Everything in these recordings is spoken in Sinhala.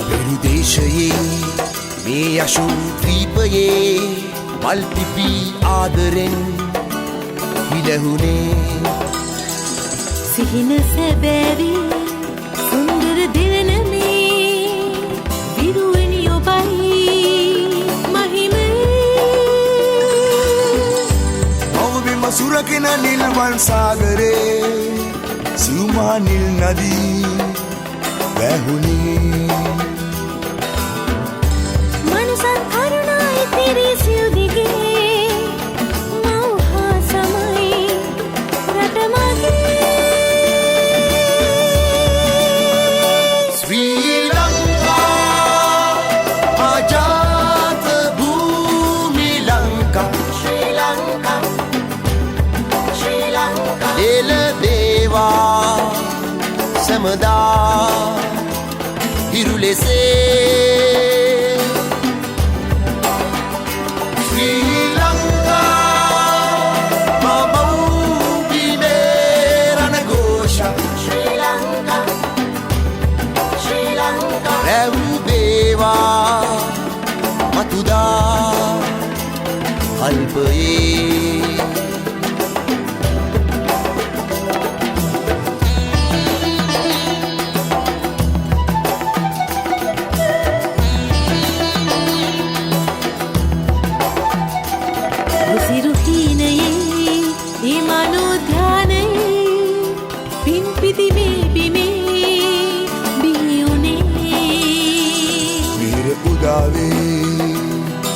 අපෙරු දේශයේ මේ යශෝ ද්වීපයේ මල් පිපි ආදරෙන් විලහුනේ සිහින සැබෑවි සුන්දර දිවනමේ විරුවනි ඔබයි මහිමේ මවබිම සුරකින නිල්වන් සාගරේ සිව්මා නිල් නදී වැහුනේ මනසත් කරුණායි පිරී සිව් දිගේ මව්හා සමයි රට මගේ ශ්‍රී ලංකා ආජාත භූමි ලංකා ශ්‍රී ලංකා එළදේවා සමදා හිරු ලෙසේ ශ්‍රී ලංකා මව්බිමේ රණඝෝෂ ශ්‍රී ලංකා රැවුදේවා මතුදා කල්පයේ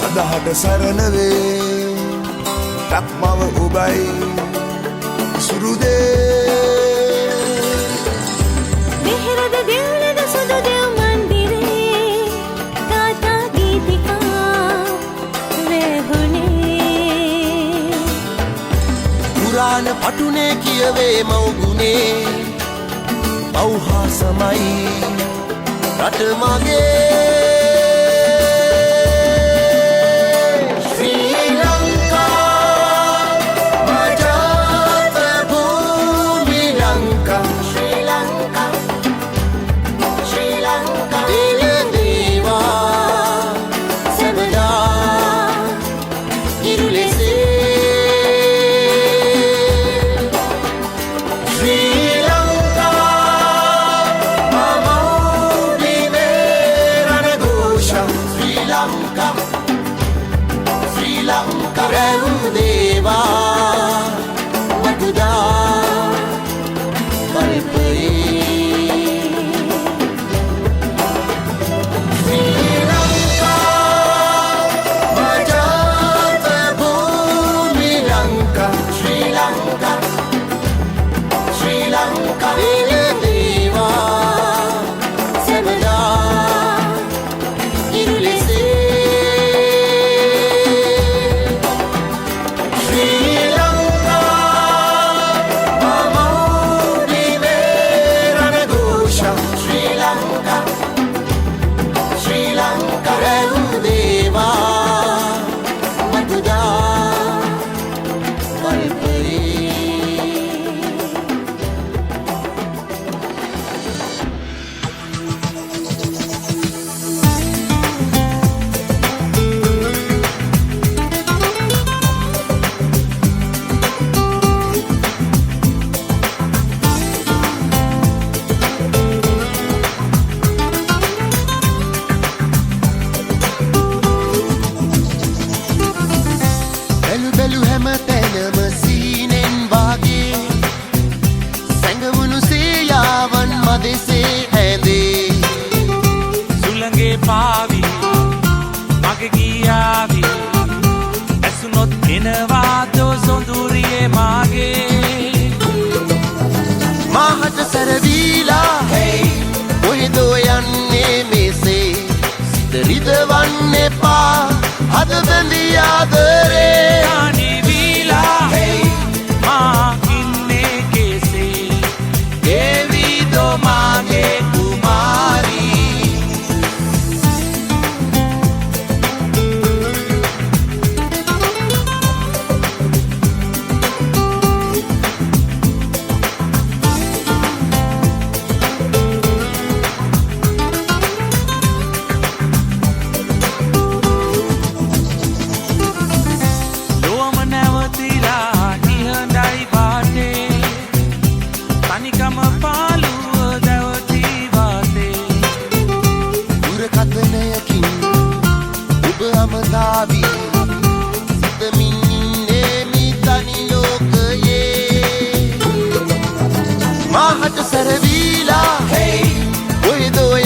සදහට සරණවේ තක්මව ඔබයි සුරුදේ මෙහෙරද දෙව්ලද සුදු දෙව් මන්දිරේ තාතා ගීතිකා වැහුනේ පුරාණ පටුනේ කියවේ මව්ගුණේ මව්හා සමයි රට මගේ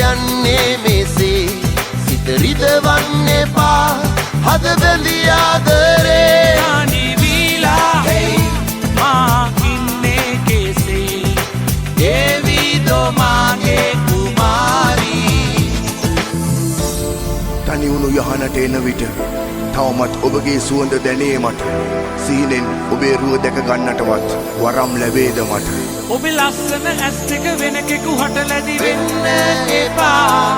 යන්නේ මෙසේ සිත රිදවන්න එපා හද බැඳි ආදරේ තනි වීලා මා ඉන්නේ කෙසේ දේවිදෝ මාගේ කුමාරී තනි වුණු යහනට එන විට තවමත් ඔබගේ සුවඳ දැනේ මට සීනෙන් ඔබේ රුව දැක ගන්නටවත් වරම් ලැබේද මට ඔබේ ලස්සන ඇස් දෙක වෙනකෙකු හට ලැබි වෙන්න එපා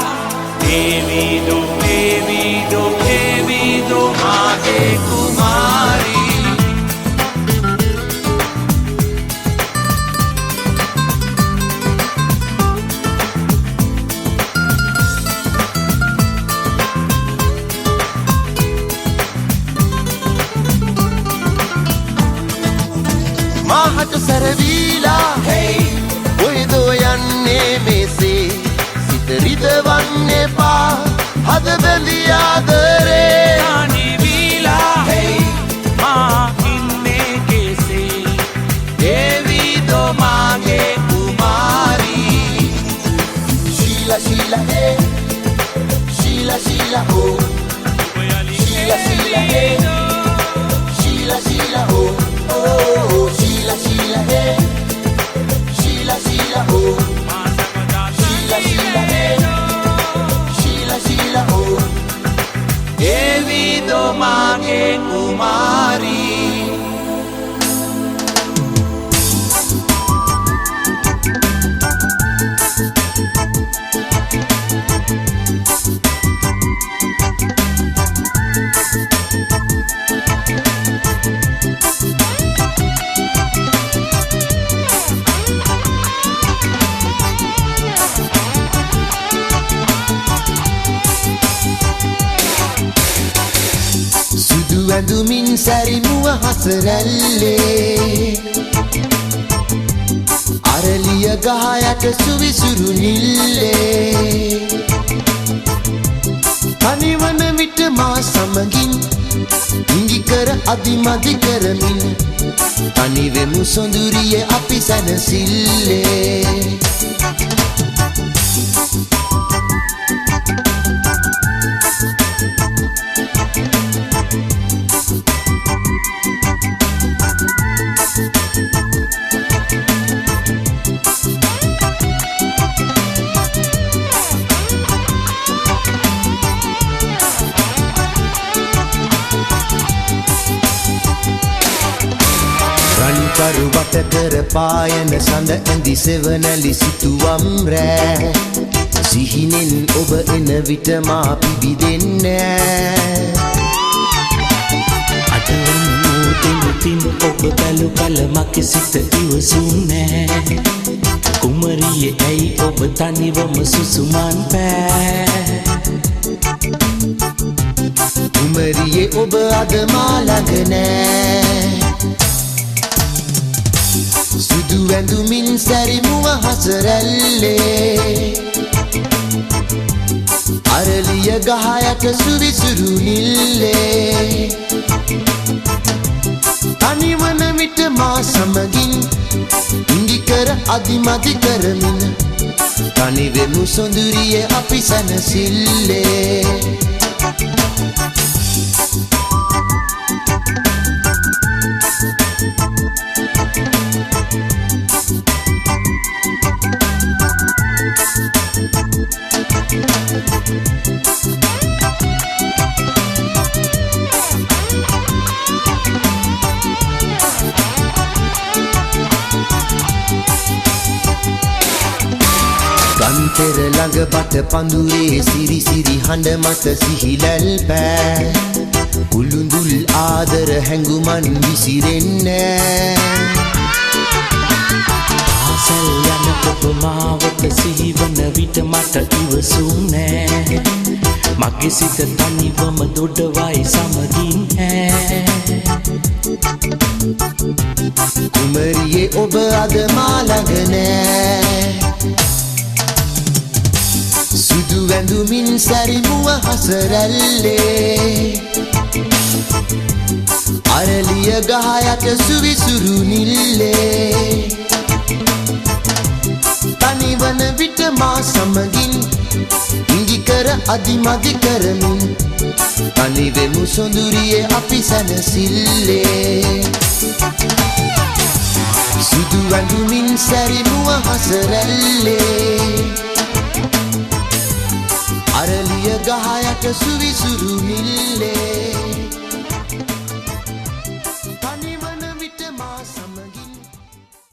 දේවිදෝ දේවිදෝ දේවිදෝ මාගේ කුමාරී මාහට සැරවීලා ඔයදෝ යන්නේ මෙසේ සිත රිදවන්න එපා හද බැඳි ආදරේ තනි වීලා මා ඉන්නේ කෙසේ දේවිදෝ මාගේ කුමාරී Sheila Sheila hey Sheila Sheila oh Sheila Sheila hey Sheila Sheila oh oh Sheila Sheila hey Sheila Sheila oh Sheila Sheila hey Sheila Sheila oh දේවිදෝ මාගේ කුමාරී සුදු ඇඳුමින් සැරිමුව හසරැල්ලේ අරලිය ගහ යට සුවිසුරු නිල්ලේ තනිවන විට මා සමගින් ඉඟි කර අදිමදි කරමින් තනිවෙමු සොඳුරිය අපි සැනසිල්ලේ රන්කරු වට කර පායන සඳ ඇඳි සෙවනැලි සිතුවම් රෑ සිහිනෙන් ඔබ එන විට මා පිබිදෙන්නේ අදවන්නෝ දෙනතින් ඔබ බැලු කල මගේ සිත ඉවසුන්නේ කුමරියේ ඇයි ඔබ තනිවම සුසුමන් පෑ කුමරියේ ඔබ අද මා ළඟ නෑ සුදු ඇඳුමින් සැරිමුව හසරැල්ලේ අරලිය ගහ යට සුවිසුරු නිල්ලේ තනිවන විට මා සමගින් ඉඟි කර අදිමදි කරමින් තනිවෙමු සොඳුරිය අපි සැනසිල්ලේ ගන්තෙර ළඟ බට පඳුරේ සිරි සිරි හඬ මත සිහිලැල් පෑ කුළුඳුල් ආදර හැඟුමන් විසිරෙන්නේ ආසල් යන ඔබ මාවත සිහිවන විට මට ඉවසුන්නේ මගේ සිත තනිවම දොඩවයි සමගින් ඈ කුමරියේ ඔබ අද මා ළඟ නෑ සුදු ඇඳුමින් සැරිමුව හසරැල්ලේ අරලිය ගහ යට සුවිසුරු නිල්ලේ තනිවන විට මා සමගින් අදිමදි කරමින් අනිවෙමු සොඳුරියේ අපි සැනසිල්ලේ සුදු ඇඳුමින් සැරිමුව හසරැල්ලේ අරලිය ගහ යට සුවිසුරු හිල්ලේ